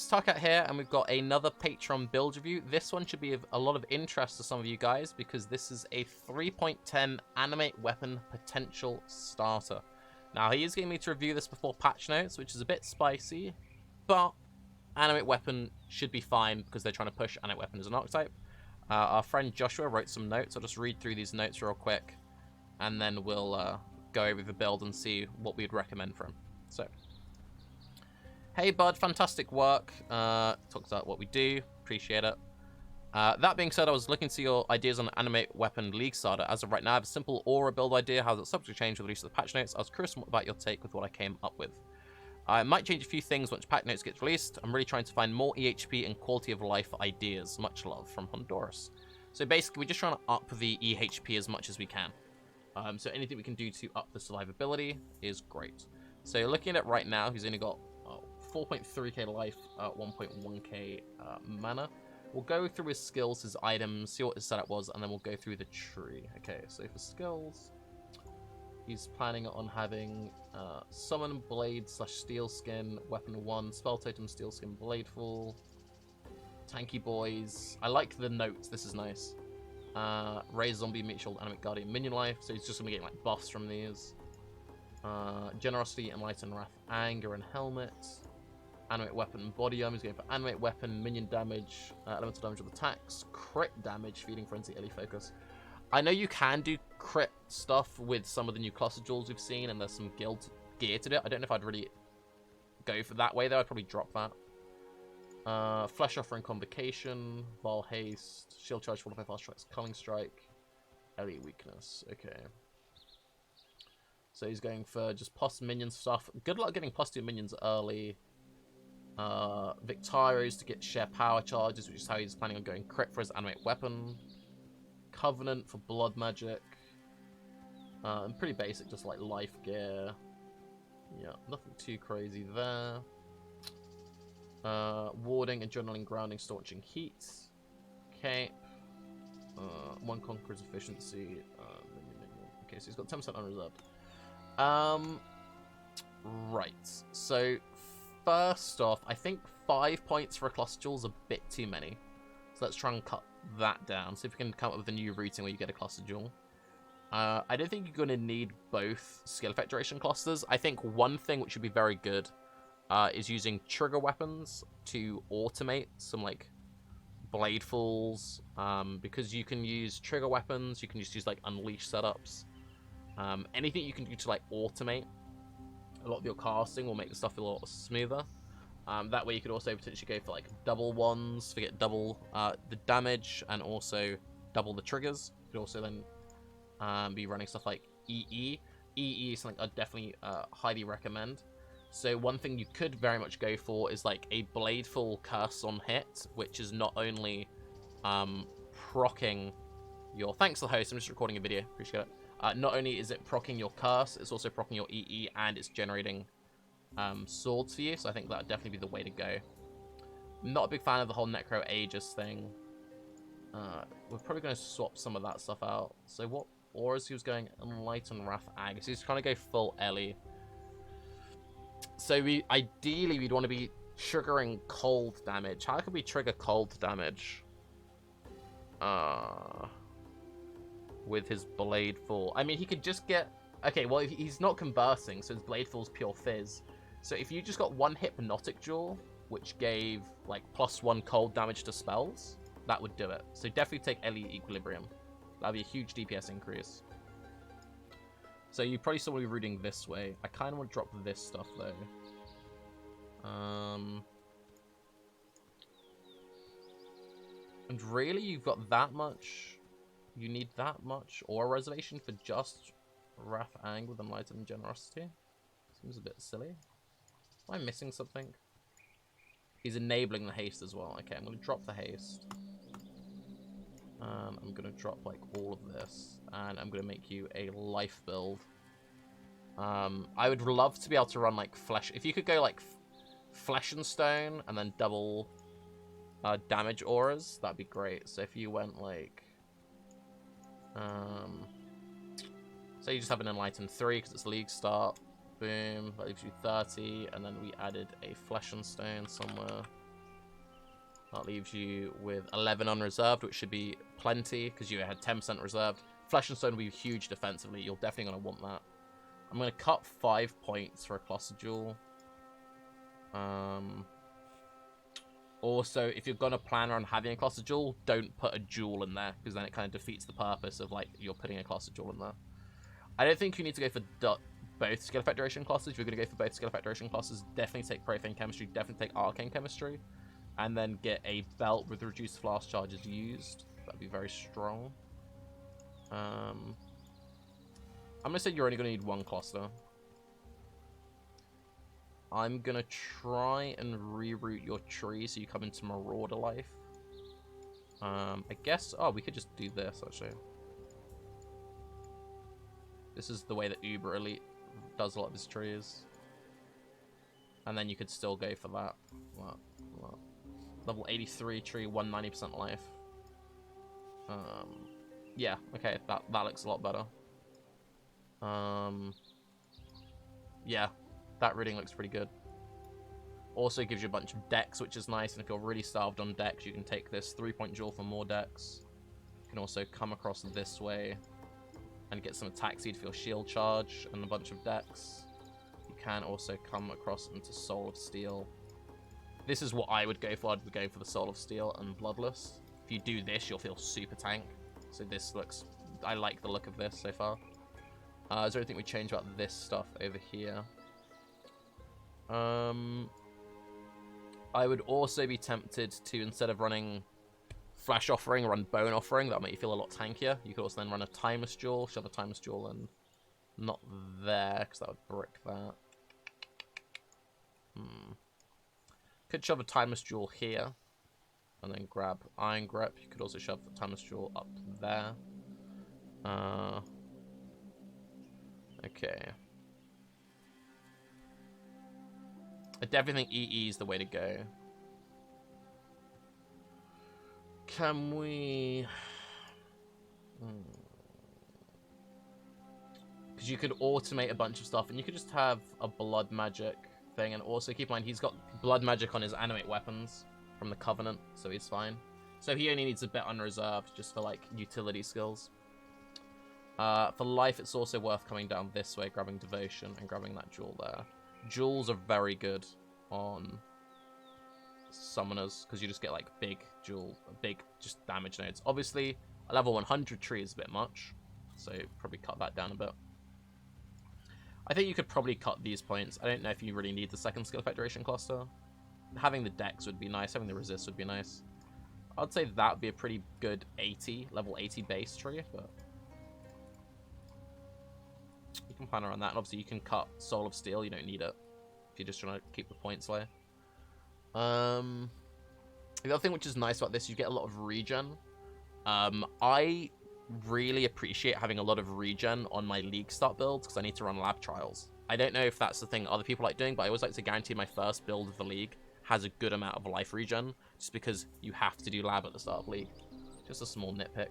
guys, Tarke here, and we've got another Patreon build review. This one should be of a lot of interest to some of you guys, because this is a 3.10 Animate Weapon potential starter. Now, he is getting me to review this before patch notes, which is a bit spicy, but Animate Weapon should be fine, because they're trying to push Animate Weapon as an archetype. Our friend Joshua wrote some notes. I'll just read through these notes real quick, and then we'll go over the build and see what we'd recommend for him. So, hey bud, fantastic work. Talks about what we do, appreciate it. That being said, I was looking to your ideas on Animate Weapon League starter. As of right now, I have a simple aura build idea, how it's subject to change with the release of the patch notes. I was curious about your take with what I came up with. I might change a few things once patch notes gets released. I'm really trying to find more EHP and quality of life ideas. Much love from Honduras. So basically, we're just trying to up the EHP as much as we can. So anything we can do to up the survivability is great. So looking at it right now, he's only got 4.3k life, 1.1k mana. We'll go through his skills, his items, see what his setup was, and then we'll go through the tree. Okay, so for skills, he's planning on having Summon Blade / Steel Skin, Weapon 1, Spell Totem, Steel Skin, Bladeful, Tanky Boys. I like the notes, this is nice. Raise Zombie, Meat Shield, Animate Guardian, Minion Life, so he's just going to be getting like buffs from these. Generosity, Enlighten, Wrath, Anger, and Helmet. Animate Weapon, Body Armor. He's going for Animate Weapon, Minion Damage, Elemental Damage with attacks, Crit Damage, Feeding Frenzy, Ellie Focus. I know you can do crit stuff with some of the new cluster jewels we've seen, and there's some guild gear to it. I don't know if I'd really go for that way, though. I'd probably drop that. Flesh Offering, Convocation, Vile Haste, Shield Charge, Fortify Fast Strikes, Culling Strike, Ellie Weakness. Okay. So he's going for just plus minion stuff. Good luck getting plus 2 minions early. Victarios to get share power charges, which is how he's planning on going crit for his Animate Weapon. Covenant for blood magic. And pretty basic, just like life gear. Yeah, nothing too crazy there. Warding, Adrenaline, Grounding, Staunching Heat. Cape. 1 Conqueror's Efficiency. Okay, so he's got 10% unreserved. Right. So, first off, I think 5 points for a cluster jewel is a bit too many. So let's try and cut that down. See if we can come up with a new routing where you get a cluster jewel. I don't think you're going to need both skill effect duration clusters. I think one thing which would be very good is using trigger weapons to automate some like Bladefuls. Because you can use trigger weapons, you can just use like unleash setups. Anything you can do to like automate a lot of your casting will make the stuff a lot smoother. That way you could also potentially go for like double ones to get double the damage and also double the triggers. You could also then be running stuff like EE. EE is something I'd definitely highly recommend. So one thing you could very much go for is like a Bladeful Curse on hit, which is not only proccing your... Thanks to the host, I'm just recording a video, appreciate it. Not only is it proccing your curse, it's also proccing your EE, and it's generating swords for you, so I think that would definitely be the way to go. I'm not a big fan of the whole Necro Aegis thing. We're probably going to swap some of that stuff out. So what auras he was going? Enlighten, Wrath, Anger. So he's trying to go full Ellie. So ideally we'd want to be triggering cold damage. How could we trigger cold damage? With his Bladeful. I mean, he could just get... Okay, well, he's not conversing, so his Bladeful's pure fizz. So if you just got one Hypnotic Jewel, which gave, like, +1 cold damage to spells, that would do it. So definitely take Ellie Equilibrium. That'd be a huge DPS increase. So you probably still want to be rooting this way. I kind of want to drop this stuff, though. And really, you've got that much... You need that much aura reservation for just Wrath, Anger with Enlighten and Generosity? Seems a bit silly. Am I missing something? He's enabling the haste as well. Okay, I'm going to drop the haste. I'm going to drop like all of this. And I'm going to make you a life build. I would love to be able to run like flesh. If you could go like flesh and stone and then double damage auras, that'd be great. So if you went like... so you just have an Enlighten 3 because it's League start. Boom. That leaves you 30. And then we added a Flesh and Stone somewhere. That leaves you with 11 unreserved, which should be plenty, because you had 10% reserved. Flesh and Stone will be huge defensively. You're definitely going to want that. I'm going to cut 5 points for a Cluster Jewel. Also, if you're going to plan on having a Cluster Jewel, don't put a jewel in there, because then it kind of defeats the purpose of, like, you're putting a Cluster Jewel in there. I don't think you need to go for both Skill Effect Duration classes. If you're going to go for both Skill Effect Duration classes, definitely take Profane Chemistry, definitely take Arcane Chemistry, and then get a belt with reduced flask charges used. That'd be very strong. I'm going to say you're only going to need 1 cluster. I'm going to try and reroute your tree so you come into Marauder life. I guess... Oh, we could just do this, actually. This is the way that Uber Elite does a lot of his trees. And then you could still go for that. What? Level 83 tree, 190% life. Yeah, okay, that looks a lot better. Yeah, that reading looks pretty good. Also gives you a bunch of decks, which is nice. And if you're really starved on decks, you can take this 3-point jewel for more decks. You can also come across this way and get some attack seed for your shield charge and a bunch of decks. You can also come across into Soul of Steel. This is what I would go for. I'd be going for the Soul of Steel and Bloodless. If you do this, you'll feel super tank. So this looks... I like the look of this so far. Is there anything we change about this stuff over here? I would also be tempted to, instead of running Flash Offering, run Bone Offering. That'll make you feel a lot tankier. You could also then run a Timeless Jewel, shove a Timeless Jewel in. Not there, because that would brick that. Could shove a Timeless Jewel here, and then grab Iron Grip. You could also shove the Timeless Jewel up there. Okay. I definitely think EE is the way to go. Can we... Because you could automate a bunch of stuff, and you could just have a blood magic thing, and also keep in mind he's got blood magic on his animate weapons from the Covenant, so he's fine. So he only needs a bit unreserved just for, like, utility skills. For life, it's also worth coming down this way, grabbing Devotion, and grabbing that jewel there. Jewels are very good on summoners, because you just get, like, big just damage nodes. Obviously, a level 100 tree is a bit much, so probably cut that down a bit. I think you could probably cut these points. I don't know if you really need the second skill effect duration cluster. Having the dex would be nice, having the resist would be nice. I'd say that would be a pretty good level 80 base tree, but... You can plan around that, and obviously you can cut Soul of Steel, you don't need it. If you're just trying to keep the points low. The other thing which is nice about this, you get a lot of regen. I really appreciate having a lot of regen on my league start builds, because I need to run lab trials. I don't know if that's the thing other people like doing, but I always like to guarantee my first build of the league has a good amount of life regen, just because you have to do lab at the start of league. Just a small nitpick.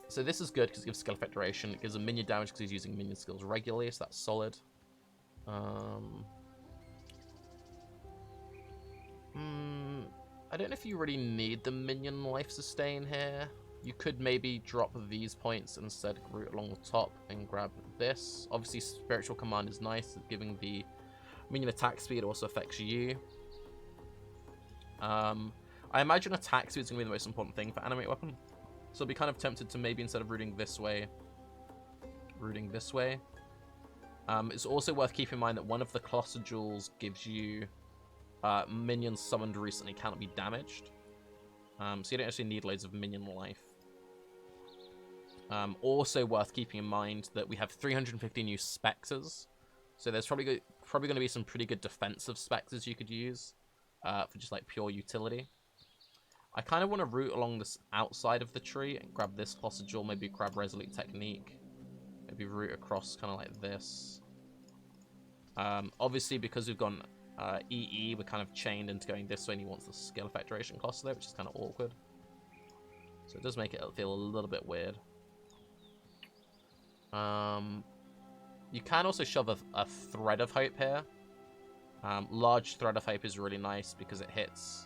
So this is good because it gives skill effect duration. It gives a minion damage because he's using minion skills regularly, so that's solid. I don't know if you really need the minion life sustain here. You could maybe drop these points and instead route along the top and grab this. Obviously, Spiritual Command is nice, giving the minion attack speed also affects you. I imagine attack speed is going to be the most important thing for Animate Weapon. So I'll be kind of tempted to maybe, instead of rooting this way. It's also worth keeping in mind that one of the Cluster Jewels gives you minions summoned recently cannot be damaged. So you don't actually need loads of minion life. Also worth keeping in mind that we have 350 new Spectres. So there's probably going to be some pretty good defensive Spectres you could use for just like pure utility. I kind of want to route along this outside of the tree and grab this Cluster Jewel, maybe grab Resolute Technique. Maybe route across kind of like this. Obviously, because we've gone EE, we're kind of chained into going this way, and he wants the skill effect duration cluster there, which is kind of awkward. So it does make it feel a little bit weird. You can also shove a Thread of Hope here. Large Thread of Hope is really nice because it hits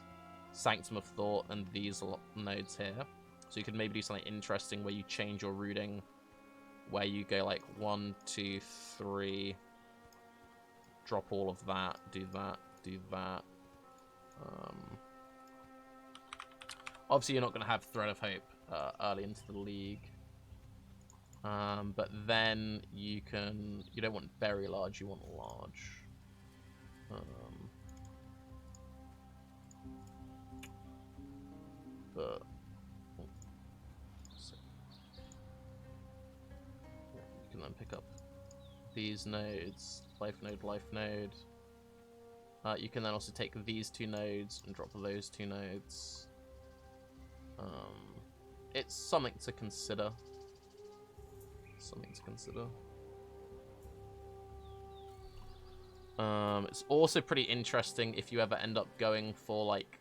Sanctum of Thought and these nodes here. So you could maybe do something interesting where you change your rooting, where you go like 1, 2, 3, drop all of that, do that, do that. Obviously, you're not going to have Thread of Hope early into the league. But then you don't want very large, you want large. But you can then pick up these nodes, life node, life node. You can then also take these 2 nodes and drop those 2 nodes. It's something to consider. Something to consider. It's also pretty interesting if you ever end up going for like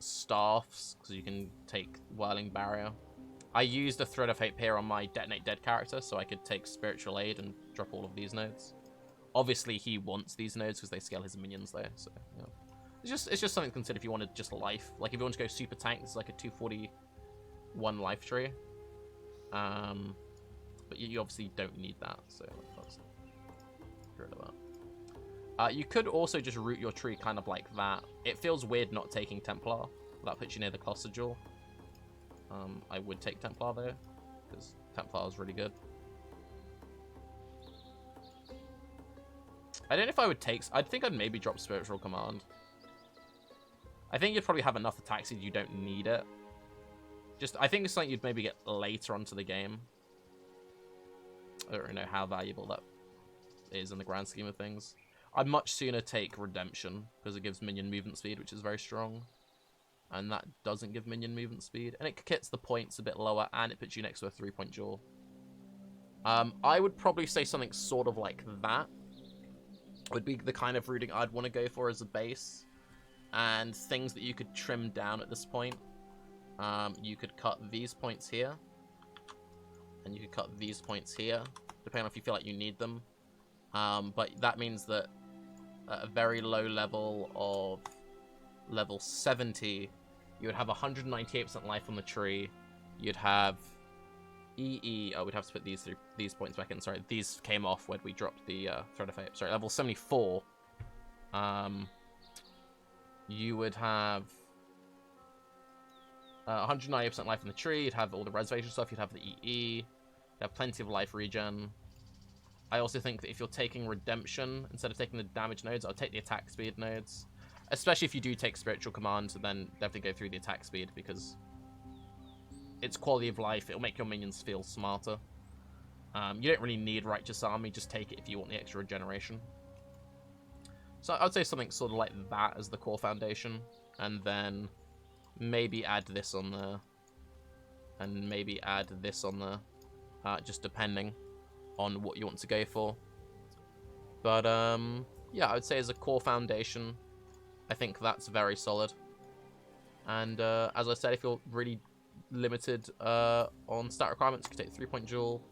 staffs, because you can take Whirling Barrier. I used a Thread of Hope here on my Detonate Dead character, so I could take Spiritual Aid and drop all of these nodes. Obviously, he wants these nodes because they scale his minions there. So yeah, it's just something to consider if you wanted just life. Like if you want to go super tank, this is like a 241 life tree. But you obviously don't need that, so that's get rid of that. You could also just route your tree kind of like that. It feels weird not taking Templar. That puts you near the Cluster Jewel. I would take Templar though, because Templar is really good. I don't know if I would take... I think I'd maybe drop Spiritual Command. I think you'd probably have enough attack speed, you don't need it. I think it's something you'd maybe get later onto the game. I don't really know how valuable that is in the grand scheme of things. I'd much sooner take Redemption, because it gives minion movement speed, which is very strong. And that doesn't give minion movement speed. And it gets the points a bit lower, and it puts you next to a 3-point jewel. I would probably say something sort of like that would be the kind of routing I'd want to go for as a base. And things that you could trim down at this point. You could cut these points here. And you could cut these points here, depending on if you feel like you need them. But that means that at a very low level of level 70, you would have 198% life on the tree. You'd have EE. Oh, we'd have to put these points back in. Sorry, these came off when we dropped the Thread of Fate. Sorry, level 74. You would have 198% life in the tree. You'd have all the reservation stuff. You'd have the EE. You'd have plenty of life regen. I also think that if you're taking Redemption, instead of taking the damage nodes, I'll take the attack speed nodes. Especially if you do take Spiritual Command, then definitely go through the attack speed, because it's quality of life. It'll make your minions feel smarter. You don't really need Righteous Army. Just take it if you want the extra regeneration. So I'd say something sort of like that as the core foundation. And then maybe add this on there. And maybe add this on there. Just depending on what you want to go for. But yeah, I would say as a core foundation, I think that's very solid. And as I said, if you're really limited on stat requirements, you could take 3-point jewel.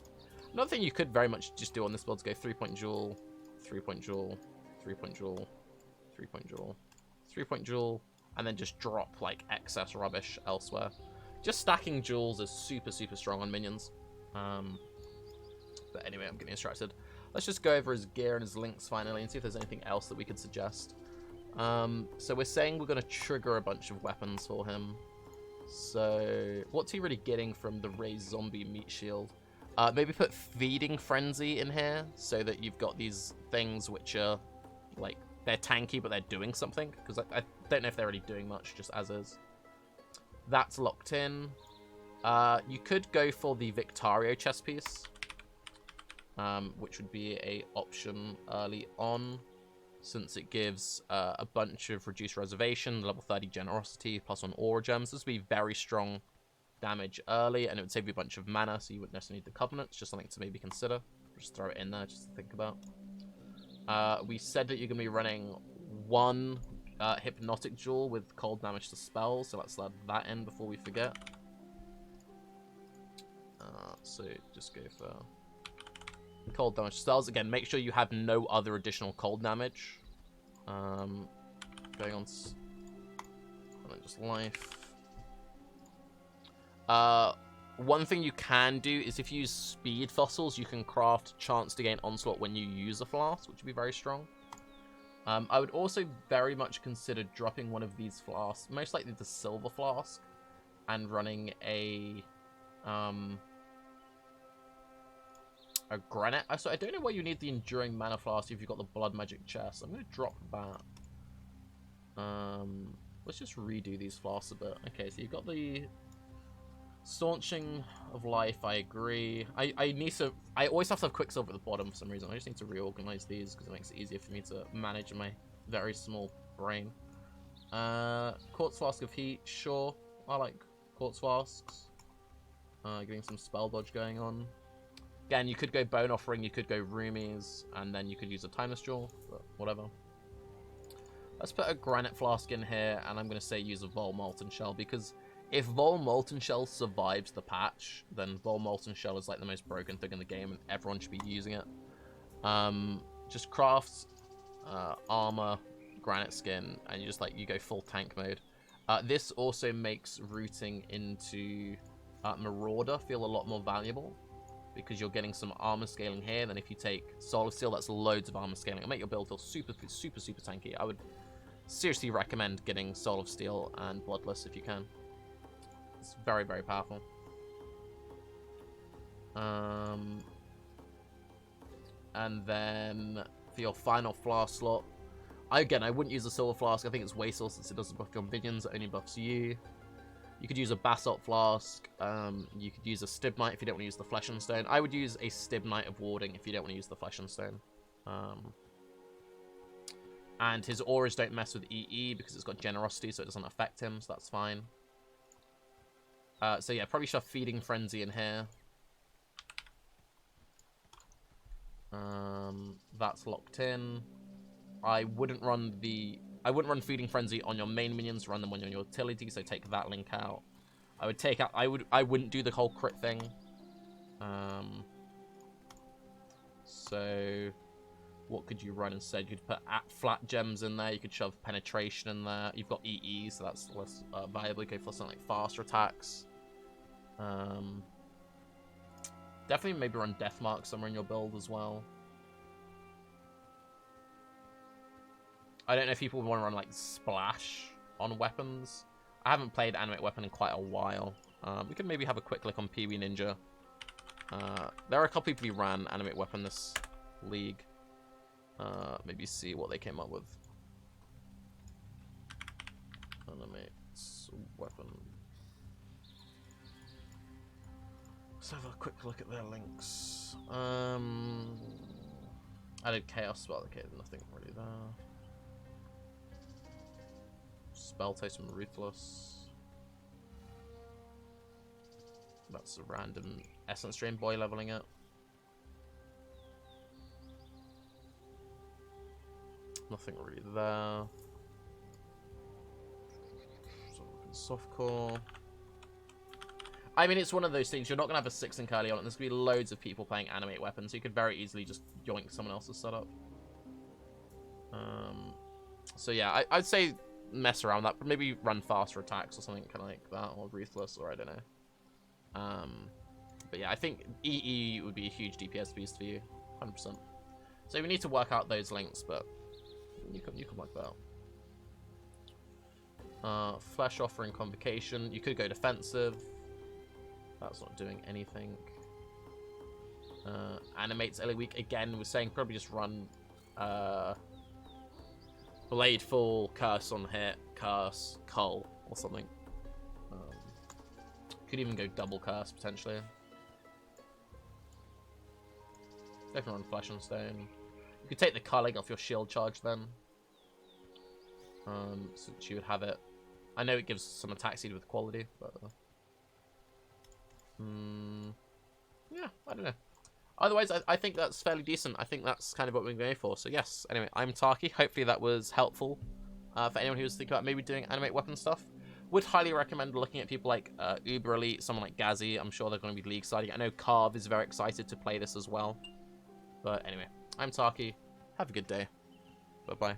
Another thing you could very much just do on this build is go 3-point jewel, 3-point jewel, 3-point jewel, 3-point jewel, 3-point jewel, and then just drop like excess rubbish elsewhere. Just stacking jewels is super, super strong on minions. But anyway, I'm getting distracted. Let's just go over his gear and his links finally and see if there's anything else that we could suggest. So we're saying we're going to trigger a bunch of weapons for him. So what's he really getting from the raised zombie meat shield? Maybe put Feeding Frenzy in here so that you've got these things which are like, they're tanky but they're doing something, because I don't know if they're really doing much just as is. That's locked in. You could go for the Victario chess piece, which would be a option early on, since it gives a bunch of reduced reservation, level 30 generosity, plus on aura gems. This would be very strong damage early, and it would save you a bunch of mana, so you wouldn't necessarily need the Covenant. It's just something to maybe consider. Just throw it in there, just to think about. We said that you're going to be running one Hypnotic Jewel with cold damage to spells, so let's add that in before we forget. So just go for cold damage to spells. Again, make sure you have no other additional cold damage. Going on... And then just life. One thing you can do is if you use speed fossils, you can craft chance to gain onslaught when you use a flask, which would be very strong. I would also very much consider dropping one of these flasks, most likely the silver flask, and running a granite. So I don't know why you need the enduring mana flask if you've got the blood magic chest. I'm going to drop that. Let's just redo these flasks a bit. Okay, so you've got the staunching of life. I agree. I need to. I always have to have quicksilver at the bottom for some reason. I just need to reorganize these because it makes it easier for me to manage my very small brain. Quartz flask of heat. Sure, I like quartz flasks. Getting some spell dodge going on. Again, you could go bone offering. You could go roomies, and then you could use a timeless jewel. But whatever. Let's put a granite flask in here, and I'm going to say use a Vol Molten Shell, because if Vol Molten Shell survives the patch, then Vol Molten Shell is like the most broken thing in the game, and everyone should be using it. Just craft armor, granite skin, and you go full tank mode. This also makes rooting into Marauder feel a lot more valuable, because you're getting some armor scaling here. Then if you take Soul of Steel, that's loads of armor scaling. It'll make your build feel super, super, super tanky. I would seriously recommend getting Soul of Steel and Bloodless if you can. It's very, very powerful. And then for your final flask slot, again, I wouldn't use a silver flask. I think it's wasteful since it doesn't buff your minions, it only buffs you. You could use a basalt flask. You could use a stibnite if you don't want to use the flesh and stone. I would use a stibnite of warding if you don't want to use the flesh and stone. And his auras don't mess with EE because it's got generosity, so it doesn't affect him, so that's fine. So yeah, probably shove Feeding Frenzy in here. That's locked in. I wouldn't run Feeding Frenzy on your main minions, run them on your utility, so take that link out. I wouldn't do the whole crit thing. So what could you run instead? You could put flat gems in there, you could shove penetration in there. You've got EE, so that's less valuable. You could go for something like faster attacks. Definitely maybe run Deathmark somewhere in your build as well. I don't know if people want to run like Splash on weapons. I haven't played Animate Weapon in quite a while. We could maybe have a quick look on Pee Wee Ninja. There are a couple people who ran Animate Weapon this league. Maybe see what they came up with. Animate Weapon. Let's have a quick look at their links. I did Chaos Spell. Okay, nothing really there. Spell Taste and Ruthless. That's a random Essence Drain boy leveling it. Nothing really there. Softcore. I mean, it's one of those things. You're not going to have a 6 link early on, and there's going to be loads of people playing Animate Weapon, so you could very easily just yoink someone else's setup. So yeah, I'd say mess around with that, but maybe run faster attacks or something kind of like that, or Ruthless, or I don't know. But yeah, I think EE would be a huge DPS beast for you, 100%. So we need to work out those links, but you can work that out. Flesh Offering Convocation. You could go defensive. That's not doing anything. Animates early week. Again, we're saying probably just run Blade Fall, Curse on hit, Curse, Cull, or something. Could even go double Curse, potentially. Definitely run Flesh and Stone. You could take the culling off your shield charge then. So that you would have it. I know it gives some attack speed with quality, but... yeah, I don't know. Otherwise, I think that's fairly decent. I think that's kind of what we're going for. So yes, anyway, I'm Tarke. Hopefully that was helpful for anyone who was thinking about maybe doing Animate Weapon stuff. Would highly recommend looking at people like Uber Elite, someone like Gazzy. I'm sure they're going to be league siding. I know Carve is very excited to play this as well. But anyway, I'm Tarke. Have a good day. Bye-bye.